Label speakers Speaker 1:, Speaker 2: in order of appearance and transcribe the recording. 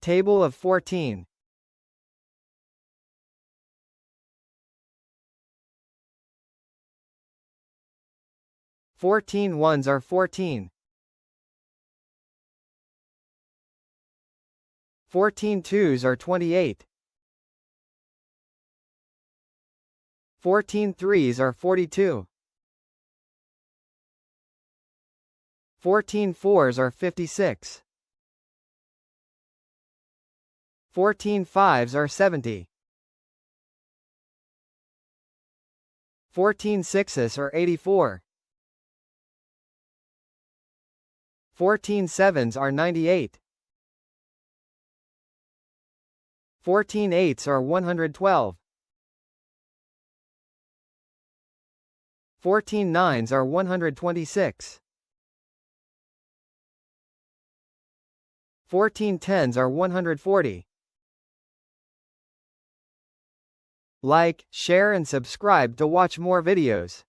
Speaker 1: Table of 14. 14 ones are 14. 14 twos are 28. 14 threes are 42. 14 fours are 56. 14 fives are 70. 14 sixes are 84. 14 sevens are 98. 14 eights are 112. 14 nines are 126. 14 tens are 140. Like, share and subscribe to watch more videos.